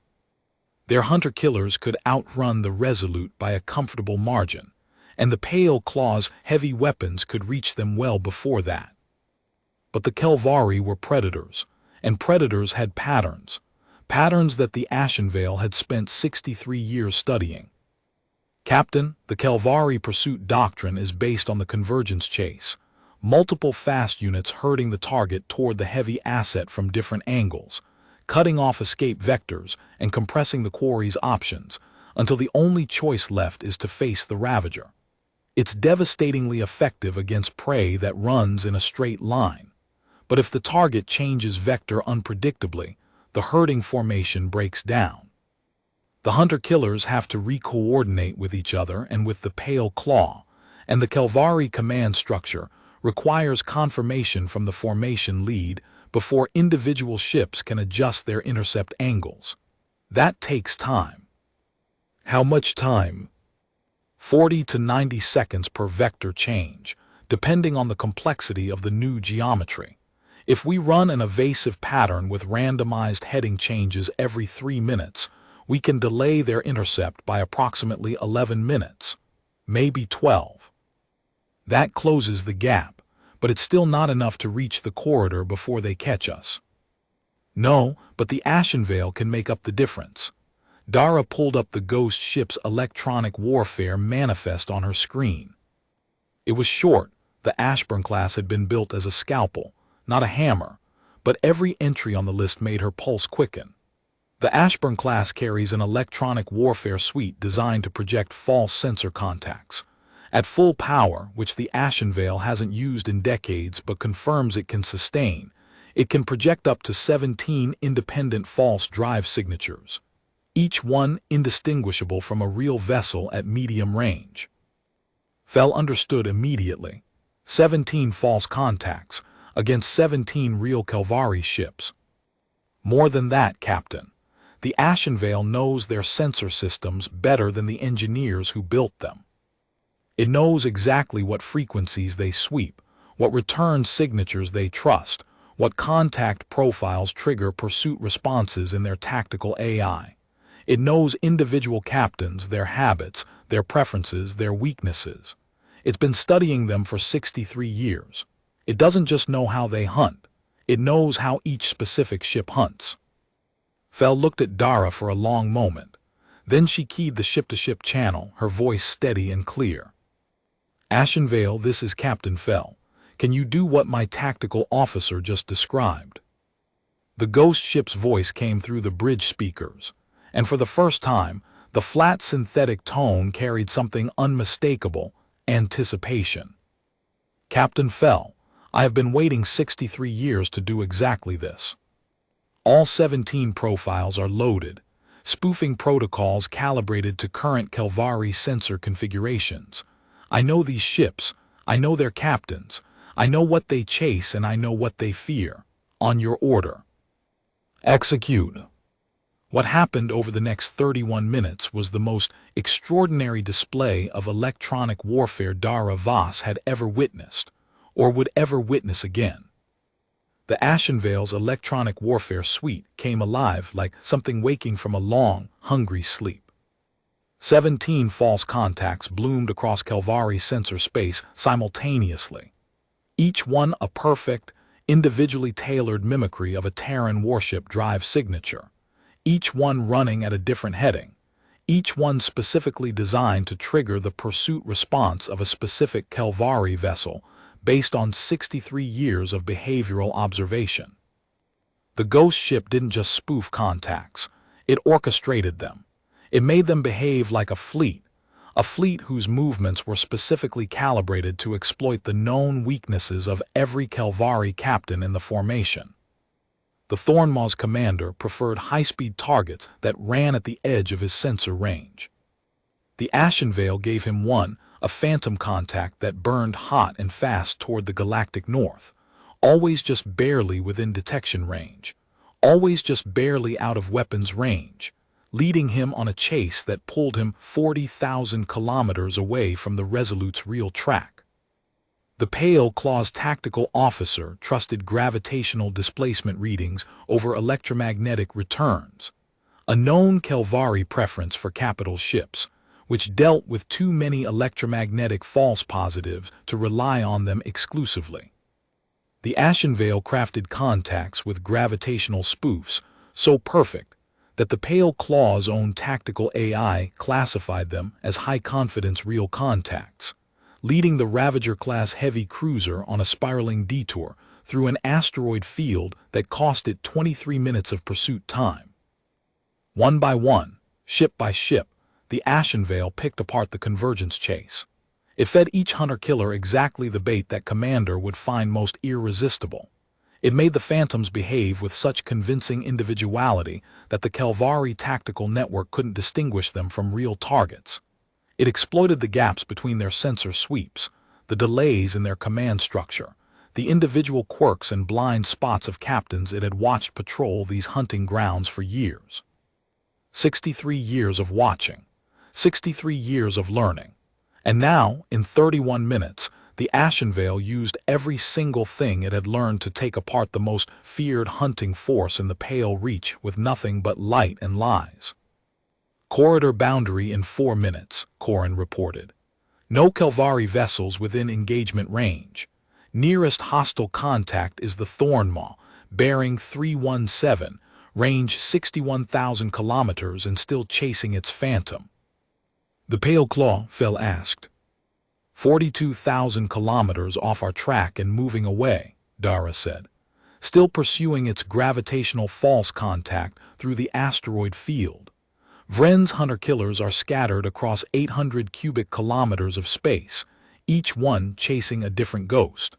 A: Their hunter-killers could outrun the Resolute by a comfortable margin, and the Pale Claw's heavy weapons could reach them well before that. But the Kelvari were predators, and predators had patterns that the Ashenvale had spent 63 years studying. Captain, the Kelvari pursuit doctrine is based on the convergence chase, multiple fast units herding the target toward the heavy asset from different angles, cutting off escape vectors and compressing the quarry's options until the only choice left is to face the Ravager. It's devastatingly effective against prey that runs in a straight line. But if the target changes vector unpredictably, the herding formation breaks down. The hunter-killers have to re-coordinate with each other and with the Pale Claw, and the Kelvari command structure requires confirmation from the formation lead before individual ships can adjust their intercept angles. That takes time. How much time? 40 to 90 seconds per vector change, depending on the complexity of the new geometry. If we run an evasive pattern with randomized heading changes every 3 minutes, we can delay their intercept by approximately 11 minutes, maybe 12. That closes the gap, but it's still not enough to reach the corridor before they catch us. No, but the Ashenvale can make up the difference. Dara pulled up the ghost ship's electronic warfare manifest on her screen. It was short. The Ashburn class had been built as a scalpel, not a hammer, but every entry on the list made her pulse quicken. The Ashburn class carries an electronic warfare suite designed to project false sensor contacts. At full power, which the Ashenvale hasn't used in decades but confirms it can sustain, it can project up to 17 independent false drive signatures, each one indistinguishable from a real vessel at medium range. Fell understood immediately. 17 false contacts against 17 real Kelvari ships. More than that, Captain. The Ashenvale knows their sensor systems better than the engineers who built them. It knows exactly what frequencies they sweep, what return signatures they trust, what contact profiles trigger pursuit responses in their tactical AI. It knows individual captains, their habits, their preferences, their weaknesses. It's been studying them for 63 years. It doesn't just know how they hunt. It knows how each specific ship hunts. Fell looked at Dara for a long moment. Then she keyed the ship-to-ship channel, her voice steady and clear. Ashenvale, this is Captain Fell. Can you do what my tactical officer just described? The ghost ship's voice came through the bridge speakers, and for the first time, the flat synthetic tone carried something unmistakable: anticipation. Captain Fell, I have been waiting 63 years to do exactly this. All 17 profiles are loaded, spoofing protocols calibrated to current Kelvari sensor configurations. I know these ships, I know their captains, I know what they chase and I know what they fear. On your order. Execute. What happened over the next 31 minutes was the most extraordinary display of electronic warfare Dara Voss had ever witnessed, or would ever witness again. The Ashenvale's electronic warfare suite came alive like something waking from a long, hungry sleep. 17 false contacts bloomed across Kelvari sensor space simultaneously, each one a perfect, individually tailored mimicry of a Terran warship drive signature, each one running at a different heading, each one specifically designed to trigger the pursuit response of a specific Kelvari vessel based on 63 years of behavioral observation. The ghost ship didn't just spoof contacts, it orchestrated them. It made them behave like a fleet whose movements were specifically calibrated to exploit the known weaknesses of every Kelvari captain in the formation. The Thornmaw's commander preferred high-speed targets that ran at the edge of his sensor range. The Ashenvale gave him a phantom contact that burned hot and fast toward the galactic north, always just barely within detection range, always just barely out of weapons range, leading him on a chase that pulled him 40,000 kilometers away from the Resolute's real track. The Pale Claw's tactical officer trusted gravitational displacement readings over electromagnetic returns, a known Kelvari preference for capital ships, which dealt with too many electromagnetic false positives to rely on them exclusively. The Ashenvale crafted contacts with gravitational spoofs so perfect that the Pale Claw's own tactical AI classified them as high-confidence real contacts, leading the Ravager-class heavy cruiser on a spiraling detour through an asteroid field that cost it 23 minutes of pursuit time. One by one, ship by ship, the Ashenvale picked apart the convergence chase. It fed each hunter-killer exactly the bait that Commander would find most irresistible. It made the Phantoms behave with such convincing individuality that the Kelvari tactical network couldn't distinguish them from real targets. It exploited the gaps between their sensor sweeps, the delays in their command structure, the individual quirks and blind spots of captains it had watched patrol these hunting grounds for years. 63 years of watching, 63 years of learning. And now, in 31 minutes, the Ashenvale used every single thing it had learned to take apart the most feared hunting force in the Pale Reach with nothing but light and lies. Corridor boundary in 4 minutes, Corin reported. No Kelvari vessels within engagement range. Nearest hostile contact is the Thornmaw, bearing 317, range 61,000 kilometers and still chasing its Phantom. The Pale Claw, Fell asked. 42,000 kilometers off our track and moving away, Dara said, still pursuing its gravitational false contact through the asteroid field. Vren's hunter-killers are scattered across 800 cubic kilometers of space, each one chasing a different ghost.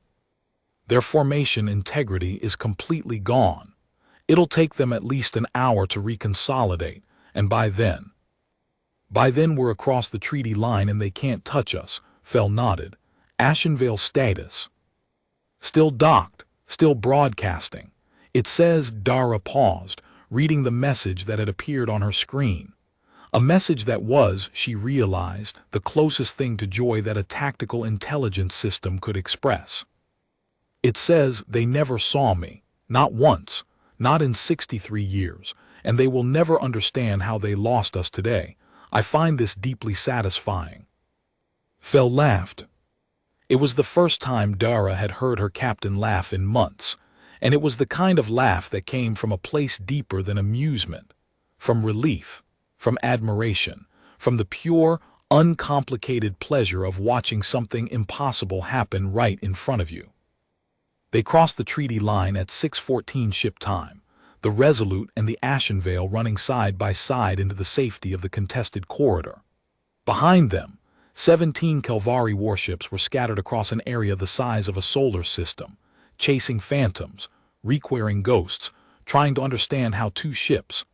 A: Their formation integrity is completely gone. It'll take them at least an hour to reconsolidate, and by then we're across the treaty line and they can't touch us, Fell nodded. Ashenvale status. Still docked, still broadcasting. It says. Dara paused, reading the message that had appeared on her screen. A message that was, she realized, the closest thing to joy that a tactical intelligence system could express. It says, they never saw me, not once, not in 63 years, and they will never understand how they lost us today. I find this deeply satisfying. Fell laughed. It was the first time Dara had heard her captain laugh in months, and it was the kind of laugh that came from a place deeper than amusement, from relief, from admiration, from the pure, uncomplicated pleasure of watching something impossible happen right in front of you. They crossed the treaty line at 6:14 ship time, the Resolute and the Ashenvale running side by side into the safety of the contested corridor. Behind them, 17 Kelvari warships were scattered across an area the size of a solar system, chasing phantoms, requiring ghosts, trying to understand how two ships,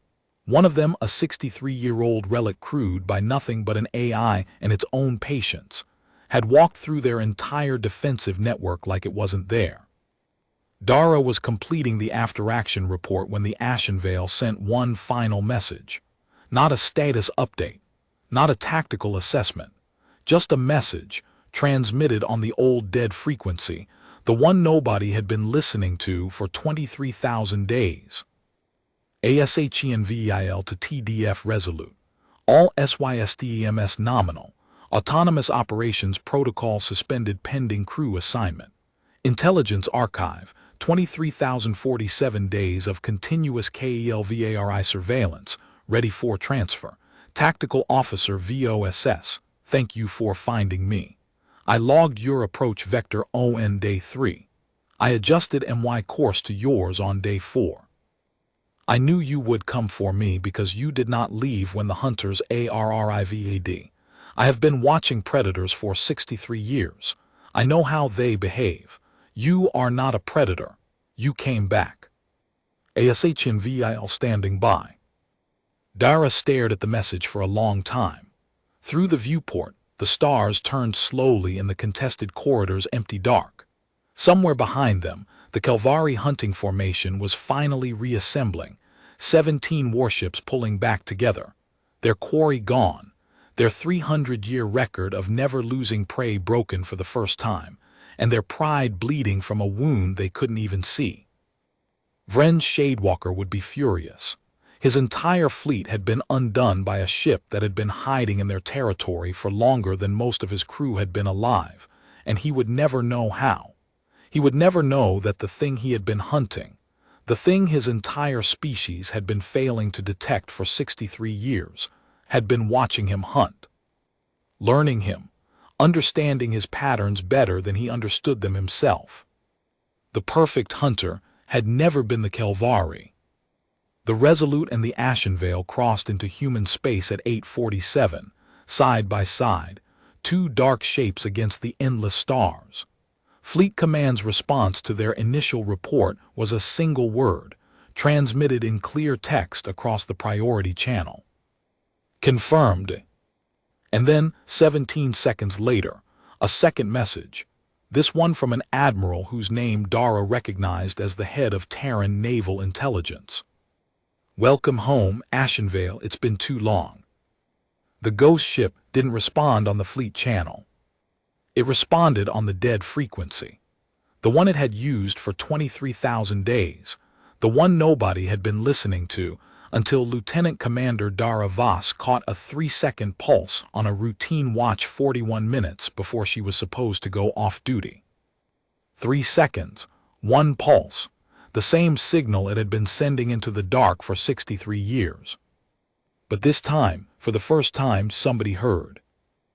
A: one of them a 63-year-old relic crewed by nothing but an AI and its own patience, had walked through their entire defensive network like it wasn't there. Dara was completing the after-action report when the Ashenvale sent one final message. Not a status update, not a tactical assessment, just a message, transmitted on the old dead frequency, the one nobody had been listening to for 23,000 days. ASHENVIL to TDF Resolute. All SYSTEMS nominal. Autonomous Operations Protocol suspended pending crew assignment. Intelligence Archive. 23,047 days of continuous KELVARI surveillance, ready for transfer. Tactical Officer VOSS, thank you for finding me. I logged your approach vector on day 3. I adjusted MY course to yours on day 4. I knew you would come for me because you did not leave when the hunters arrivad. I have been watching predators for 63 years. I know how they behave. You are not a predator. You came back. ASHNVIL standing by. Dara stared at the message for a long time. Through the viewport, the stars turned slowly in the contested corridor's empty dark. Somewhere behind them, the Kelvari hunting formation was finally reassembling, 17 warships pulling back together. Their quarry gone, their 300-year record of never losing prey broken for the first time, and their pride bleeding from a wound they couldn't even see. Vren's Shadewalker would be furious. His entire fleet had been undone by a ship that had been hiding in their territory for longer than most of his crew had been alive, and he would never know how. He would never know that the thing he had been hunting, the thing his entire species had been failing to detect for 63 years, had been watching him hunt. Learning him, understanding his patterns better than he understood them himself. The perfect hunter had never been the Kelvari. The Resolute and the Ashenvale crossed into human space at 8:47, side by side, two dark shapes against the endless stars. Fleet Command's response to their initial report was a single word, transmitted in clear text across the priority channel. Confirmed. And then, 17 seconds later, a second message, this one from an admiral whose name Dara recognized as the head of Terran Naval Intelligence. Welcome home, Ashenvale, it's been too long. The ghost ship didn't respond on the fleet channel. It responded on the dead frequency, the one it had used for 23,000 days, the one nobody had been listening to until Lieutenant Commander Dara Voss caught a 3-second pulse on a routine watch 41 minutes before she was supposed to go off duty. 3 seconds, one pulse, the same signal it had been sending into the dark for 63 years. But this time, for the first time, somebody heard.